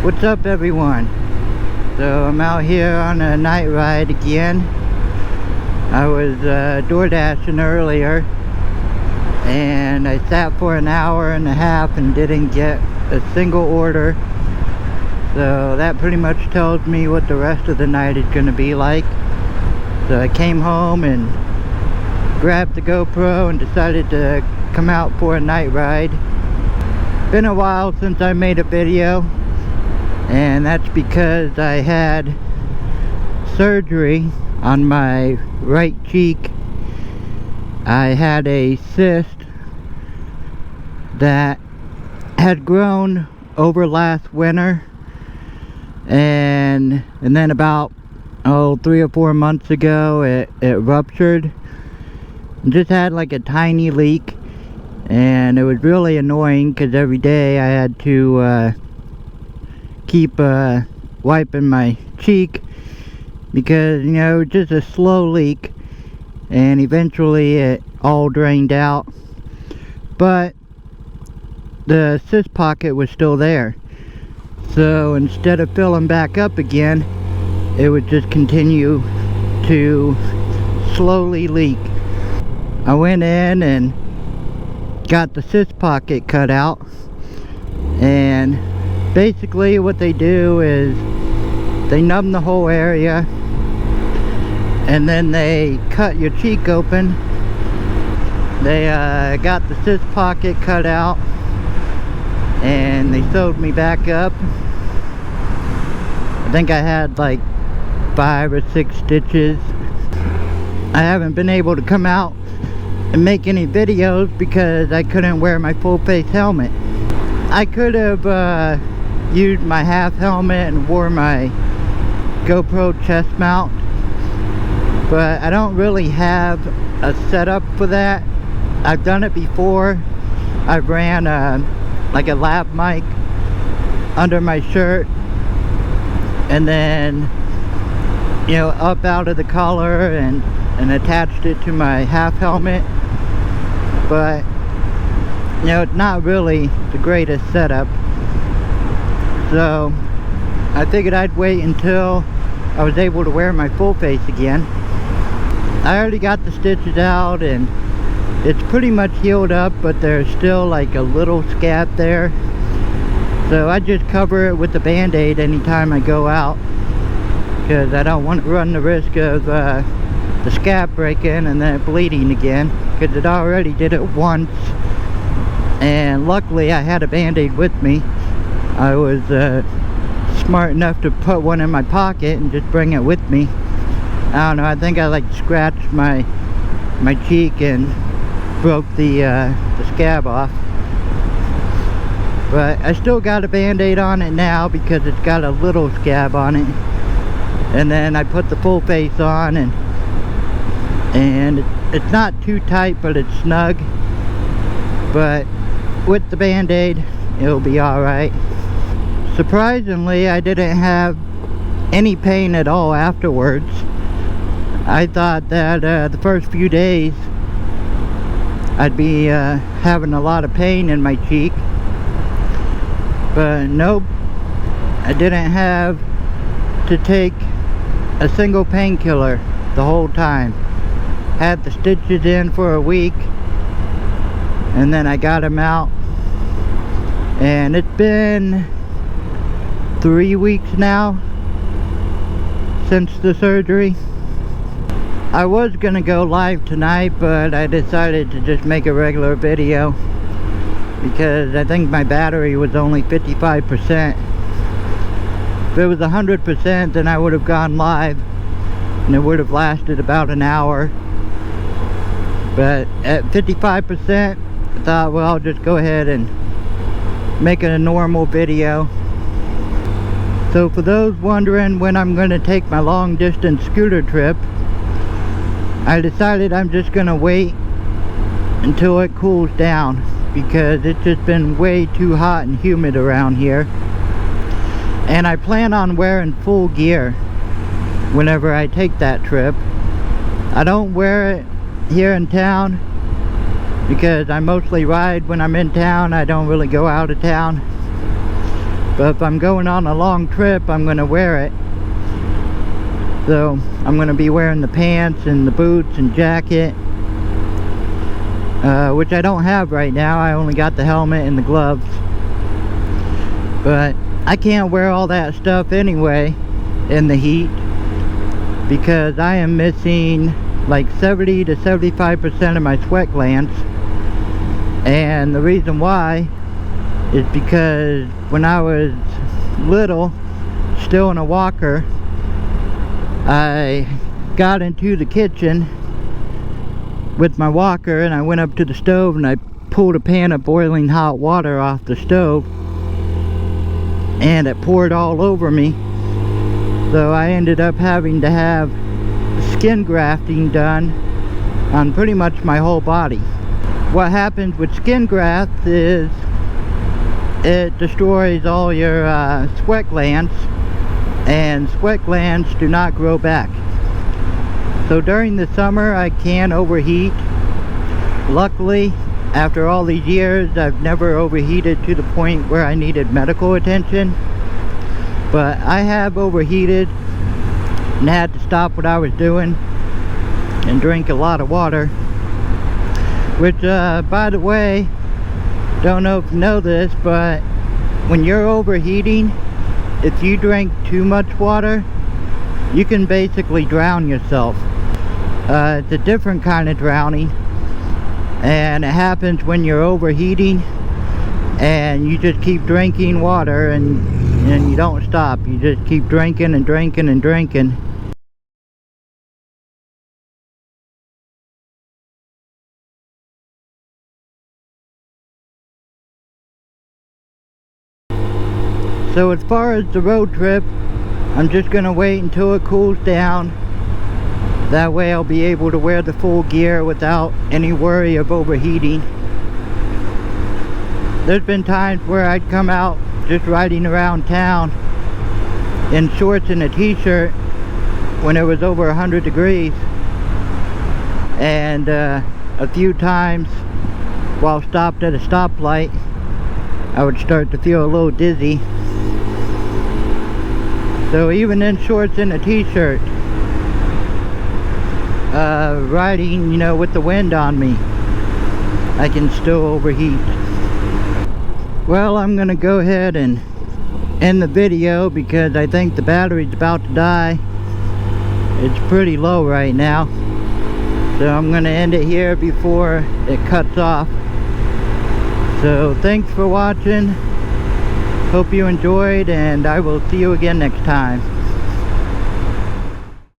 What's up, everyone? So I'm out here on a night ride again. I was door dashing earlier and I sat for an hour and a half and didn't get a single order, so that pretty much tells me what the rest of the night is going to be like. So I came home and grabbed the GoPro and decided to come out for a night ride. Been a while since I made a video, and that's because I had surgery on my right cheek. I had a cyst that had grown over last winter, and then about 3 or 4 months ago it ruptured. Just had like a tiny leak, and it was really annoying because every day I had to keep wiping my cheek because, you know, just a slow leak, and eventually it all drained out, but the cyst pocket was still there. So instead of filling back up again, it would just continue to slowly leak. I went in and got the cyst pocket cut out, and basically what they do is they numb the whole area and then they cut your cheek open. They got the cyst pocket cut out and they sewed me back up. I think I had like 5 or 6 stitches. I haven't been able to come out and make any videos because I couldn't wear my full face helmet. I could have used my half helmet and wore my GoPro chest mount, but I don't really have a setup for that. I've done it before. I ran like a lav mic under my shirt and then, you know, up out of the collar and attached it to my half helmet, but you know, it's not really the greatest setup. So I figured I'd wait until I was able to wear my full face again. I already got the stitches out and it's pretty much healed up, but there's still like a little scab there. So I just cover it with the band-aid anytime I go out, because I don't want to run the risk of the scab breaking and then bleeding again, because it already did it once. And luckily I had a band-aid with me. I was smart enough to put one in my pocket and just bring it with me. I don't know, I think I like scratched my cheek and broke the scab off. But I still got a band-aid on it now because it's got a little scab on it. And then I put the full face on, and it's not too tight, but it's snug. But with the band-aid, it'll be alright. Surprisingly, I didn't have any pain at all afterwards. I thought that the first few days I'd be having a lot of pain in my cheek, but nope, I didn't have to take a single painkiller the whole time. Had the stitches in for a week, and then I got them out, and it's been 3 weeks now since the surgery. I was gonna go live tonight, but I decided to just make a regular video because I think my battery was only 55%. If it was 100%, then I would have gone live and it would have lasted about an hour. But at 55%, I thought, well, I'll just go ahead and make a normal video. So for those wondering when I'm going to take my long distance scooter trip, I decided I'm just going to wait until it cools down, because it's just been way too hot and humid around here. And I plan on wearing full gear whenever I take that trip. I don't wear it here in town because I mostly ride when I'm in town. I don't really go out of town. But if I'm going on a long trip, I'm going to wear it. So I'm going to be wearing the pants and the boots and jacket, which I don't have right now. I only got the helmet and the gloves. But I can't wear all that stuff anyway in the heat, because I am missing like 70 to 75% of my sweat glands. And the reason why is because when I was little, still in a walker, I got into the kitchen with my walker and I went up to the stove and I pulled a pan of boiling hot water off the stove, and it poured all over me. So I ended up having to have skin grafting done on pretty much my whole body. What happens with skin grafts is it destroys all your sweat glands, and sweat glands do not grow back. So during the summer I can overheat. Luckily, after all these years, I've never overheated to the point where I needed medical attention. But I have overheated and had to stop what I was doing and drink a lot of water. Which, by the way, don't know if you know this, but when you're overheating, if you drink too much water, you can basically drown yourself. It's a different kind of drowning, and it happens when you're overheating and you just keep drinking water and you don't stop. You just keep drinking and drinking and drinking. So as far as the road trip, I'm just gonna wait until it cools down. That way I'll be able to wear the full gear without any worry of overheating. There's been times where I'd come out just riding around town in shorts and a t-shirt when it was over 100 degrees. And a few times while stopped at a stoplight, I would start to feel a little dizzy. So even in shorts and a t-shirt, riding, you know, with the wind on me, I can still overheat. Well, I'm gonna go ahead and end the video because I think the battery's about to die. It's pretty low right now. So I'm gonna end it here before it cuts off. So thanks for watching. Hope you enjoyed, and I will see you again next time.